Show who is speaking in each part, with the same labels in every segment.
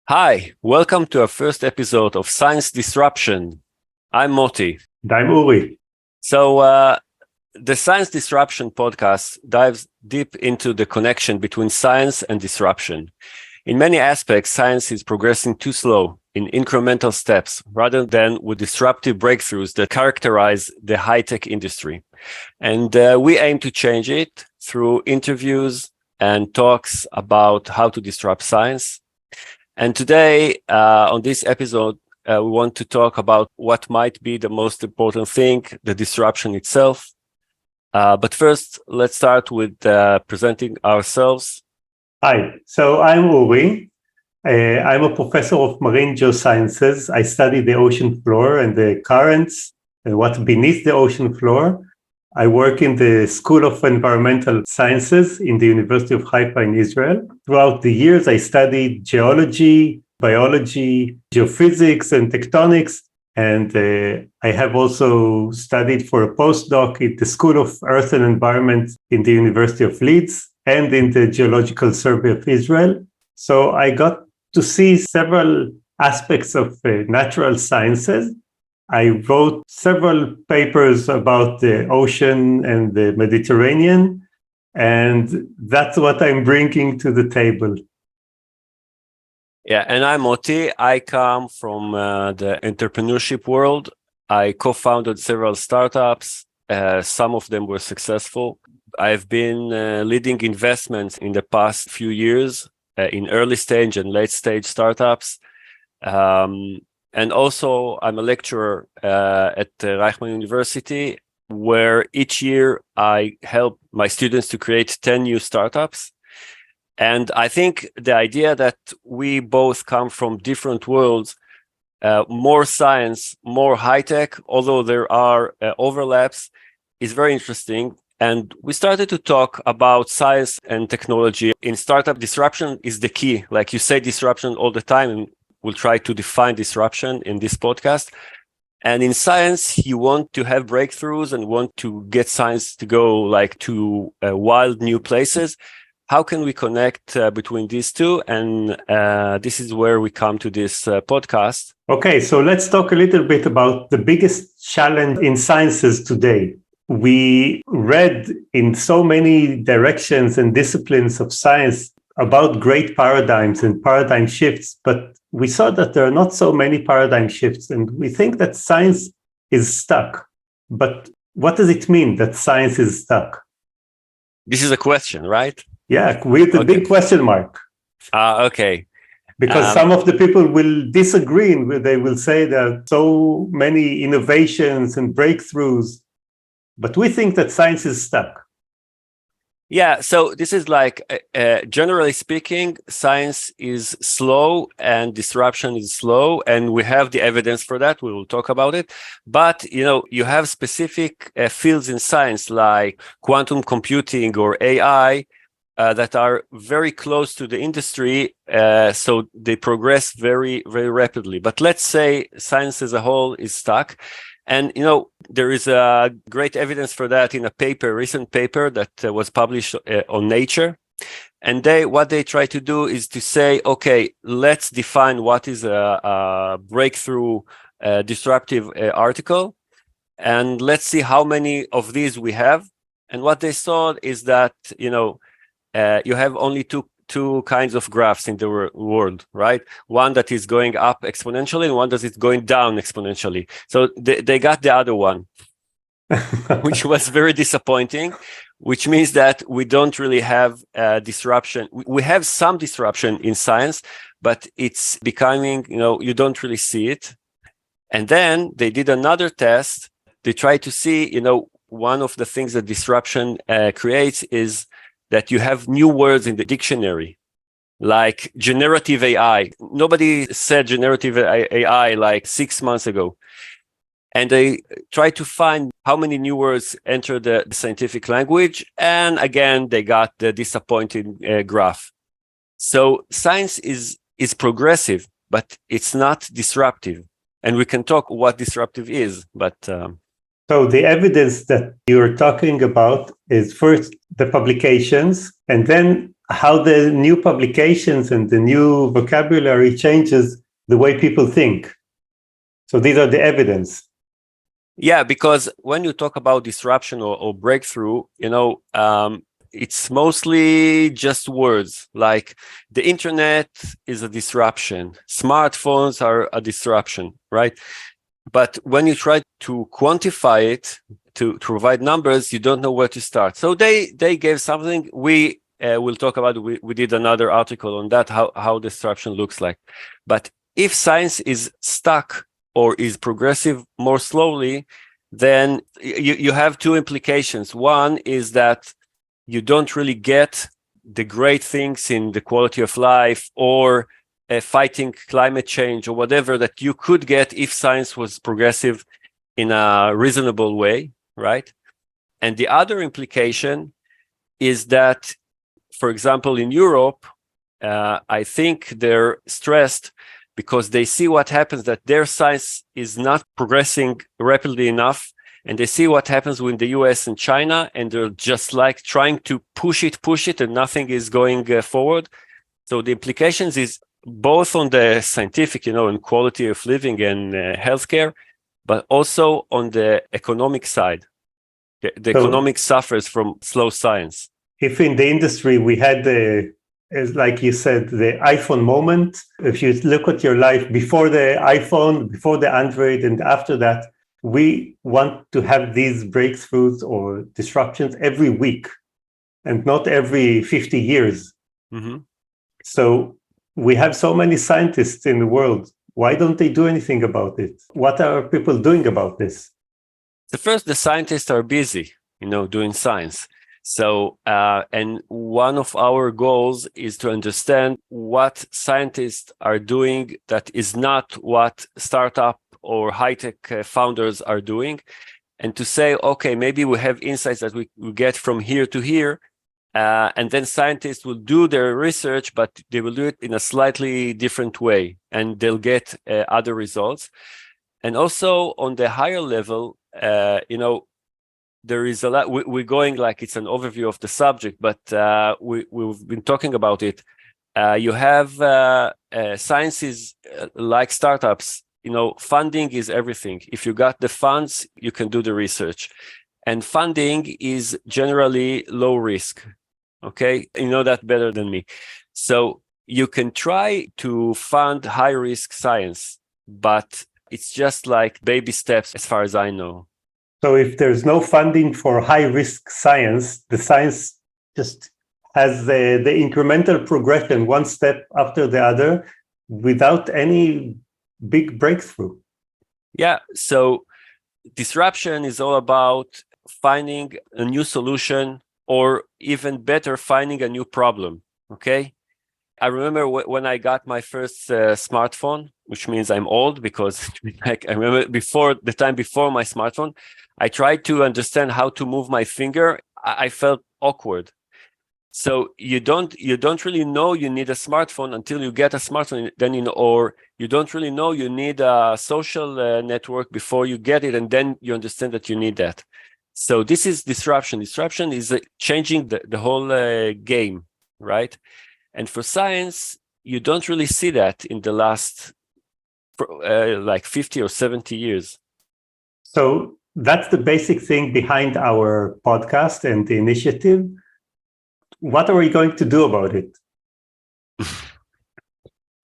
Speaker 1: Hi, welcome to our first episode of Science Disruption. I'm Moti.
Speaker 2: And I'm Uri.
Speaker 1: The Science Disruption podcast dives deep into the connection between science and disruption. In many aspects, science is progressing too slow in incremental steps rather than with disruptive breakthroughs that characterize the high-tech industry. And we aim to change it through interviews and talks about how to disrupt science. And today, on this episode, we want to talk about what might be the most important thing, the disruption itself. But first, let's start with presenting ourselves.
Speaker 2: Hi, so I'm Uri. I'm a professor of marine geosciences. I study the ocean floor and the currents and what's beneath the ocean floor. I work in the School of Environmental Sciences in the University of Haifa in Israel. Throughout the years, I studied geology, biology, geophysics, and tectonics. And I have also studied for a postdoc at the School of Earth and Environment in the University of Leeds and in the Geological Survey of Israel. So I got to see several aspects of natural sciences. I wrote several papers about the ocean and the Mediterranean, and that's what I'm bringing to the table.
Speaker 1: Yeah, and I'm Moti. I come from the entrepreneurship world. I co-founded several startups. Some of them were successful. I've been leading investments in the past few years in early stage and late stage startups. And also, I'm a lecturer at Reichman University, where each year I help my students to create 10 new startups. And I think the idea that we both come from different worlds, more science, more high-tech, although there are overlaps, is very interesting. And we started to talk about science and technology. In startup, disruption is the key. Like you say disruption all the time, and we'll try to define disruption in this podcast. And in science, you want to have breakthroughs and want to get science to go like to wild new places. How can we connect between these two? And this is where we come to this podcast.
Speaker 2: Okay, so let's talk a little bit about the biggest challenge in sciences today. We read in so many directions and disciplines of science about great paradigms and paradigm shifts, but we saw that there are not so many paradigm shifts, and we think that science is stuck. But what does it mean that science is stuck?
Speaker 1: This is a question, right?
Speaker 2: Yeah, with a big question mark.
Speaker 1: Okay.
Speaker 2: Because some of the people will disagree, and they will say there are so many innovations and breakthroughs, but we think that science is stuck.
Speaker 1: Yeah, so this is like, generally speaking, science is slow and disruption is slow, and we have the evidence for that. We will talk about it. But, you have specific fields in science like quantum computing or AI that are very close to the industry, so they progress very, very rapidly. But let's say science as a whole is stuck. And, there is great evidence for that in a recent paper that was published on Nature. And what they try to do is to say, okay, let's define what is a breakthrough disruptive article. And let's see how many of these we have. And what they saw is that, you have only two kinds of graphs in the world, right? One that is going up exponentially and one that is going down exponentially. So they got the other one, which was very disappointing, which means that we don't really have disruption. We have some disruption in science, but it's becoming, you don't really see it. And then they did another test. They tried to see, one of the things that disruption creates is that you have new words in the dictionary, like generative AI. Nobody said generative AI like 6 months ago. And they try to find how many new words enter the scientific language. And again, they got the disappointing graph. So science is progressive, but it's not disruptive. And we can talk what disruptive is, but...
Speaker 2: So the evidence that you're talking about is first the publications, and then how the new publications and the new vocabulary changes the way people think. So these are the evidence.
Speaker 1: Yeah, because when you talk about disruption or breakthrough, it's mostly just words. Like the internet is a disruption, smartphones are a disruption, right? But when you try to quantify it, to provide numbers, you don't know where to start. So they gave something. We will talk about it. We did another article on that, how disruption looks like. But if science is stuck or is progressive more slowly, then you have two implications. One is that you don't really get the great things in the quality of life or fighting climate change or whatever that you could get if science was progressive in a reasonable way, right? And the other implication is that, for example, in Europe, I think they're stressed because they see what happens, that their science is not progressing rapidly enough. And they see what happens with the US and China, and they're just like trying to push it, and nothing is going forward. So the implications is both on the scientific, and quality of living and healthcare, but also on the economic side. The economic suffers from slow science.
Speaker 2: If in the industry we had as like you said, the iPhone moment, if you look at your life before the iPhone, before the Android, and after that, we want to have these breakthroughs or disruptions every week and not every 50 years.
Speaker 1: Mm-hmm.
Speaker 2: So we have so many scientists in the world. Why don't they do anything about it? What are people doing about this?
Speaker 1: The scientists are busy, doing science. So, and one of our goals is to understand what scientists are doing that is not what startup or high-tech founders are doing, and to say, okay, maybe we have insights that we get from here to here, and then scientists will do their research, but they will do it in a slightly different way, and they'll get other results. And also on the higher level, there is a lot. We're going like it's an overview of the subject, but we've been talking about it. You have sciences like startups. Funding is everything. If you got the funds, you can do the research, and funding is generally low risk. Okay, you know that better than me. So you can try to fund high risk science, but it's just like baby steps, as far as I know.
Speaker 2: So if there's no funding for high-risk science, the science just has the incremental progression, one step after the other, without any big breakthrough.
Speaker 1: Yeah, so disruption is all about finding a new solution, or even better, finding a new problem, okay? I remember when I got my first smartphone, which means I'm old because I remember before my smartphone, I tried to understand how to move my finger. I felt awkward. So you don't really know you need a smartphone until you get a smartphone. Then or you don't really know you need a social network before you get it, and then you understand that you need that. So this is disruption. Disruption is changing the whole game, right? And for science, you don't really see that in the last like 50 or 70 years.
Speaker 2: So that's the basic thing behind our podcast and the initiative. What are we going to do about it?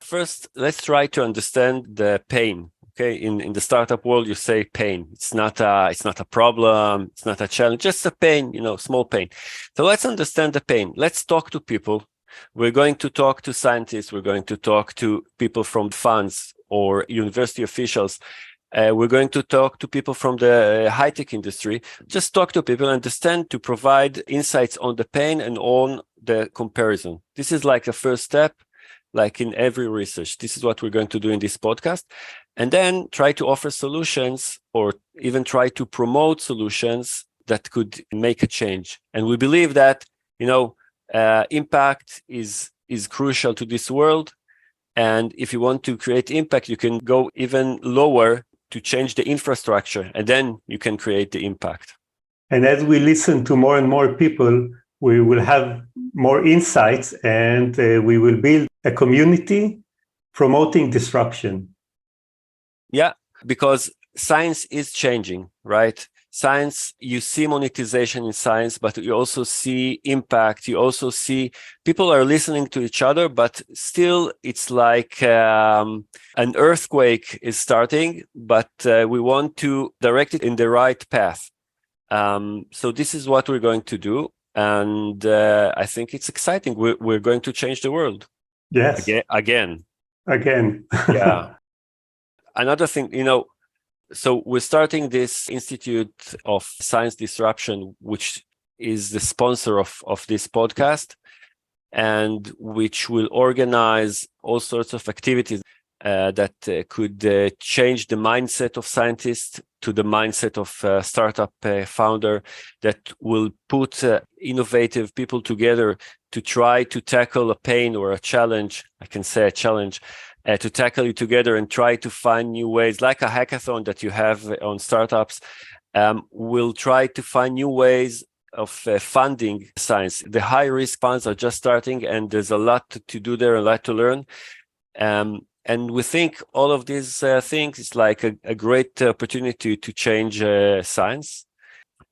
Speaker 1: First, let's try to understand the pain. Okay, in the startup world, you say pain. It's not a problem. It's not a challenge. Just a pain. Small pain. So let's understand the pain. Let's talk to people. We're going to talk to scientists. We're going to talk to people from funds or university officials. We're going to talk to people from the high-tech industry. Just talk to people, understand, to provide insights on the pain and on the comparison. This is like a first step, like in every research. This is what we're going to do in this podcast. And then try to offer solutions, or even try to promote solutions that could make a change. And we believe that, impact is crucial to this world. And if you want to create impact, you can go even lower to change the infrastructure, and then you can create the impact.
Speaker 2: And as we listen to more and more people, we will have more insights, and we will build a community promoting disruption.
Speaker 1: Yeah, because science is changing, right? Science, you see monetization in science, but you also see impact. You also see people are listening to each other, but still it's like an earthquake is starting, but we want to direct it in the right path. So this is what we're going to do. And I think it's exciting. We're going to change the world.
Speaker 2: Yes.
Speaker 1: Again. Yeah. Another thing, so we're starting this Institute of Science Disruption, which is the sponsor of this podcast, and which will organize all sorts of activities that could change the mindset of scientists to the mindset of startup founder, that will put innovative people together to try to tackle a pain or a challenge. I can say a challenge. To tackle it together and try to find new ways, like a hackathon that you have on startups. We'll try to find new ways of funding science. The high-risk funds are just starting, and there's a lot to do there, a lot to learn. And we think all of these things is like a great opportunity to change science.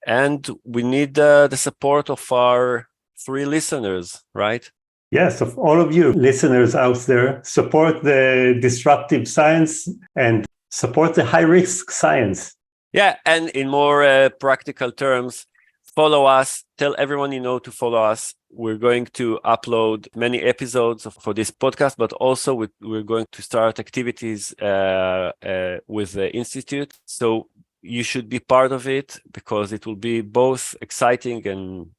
Speaker 1: And we need the support of our 3 listeners, right?
Speaker 2: Yes, of all of you listeners out there, support the disruptive science and support the high-risk science.
Speaker 1: Yeah, and in more practical terms, follow us. Tell everyone you know to follow us. We're going to upload many episodes for this podcast, but also we're going to start activities with the Institute. So you should be part of it, because it will be both exciting and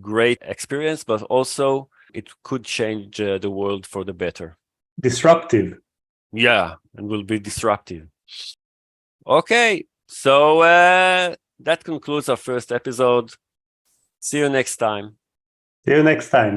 Speaker 1: great experience, but also it could change the world for the better.
Speaker 2: Disruptive.
Speaker 1: Yeah, and will be disruptive. Okay, so that concludes our first episode. See you next time.
Speaker 2: See you next time.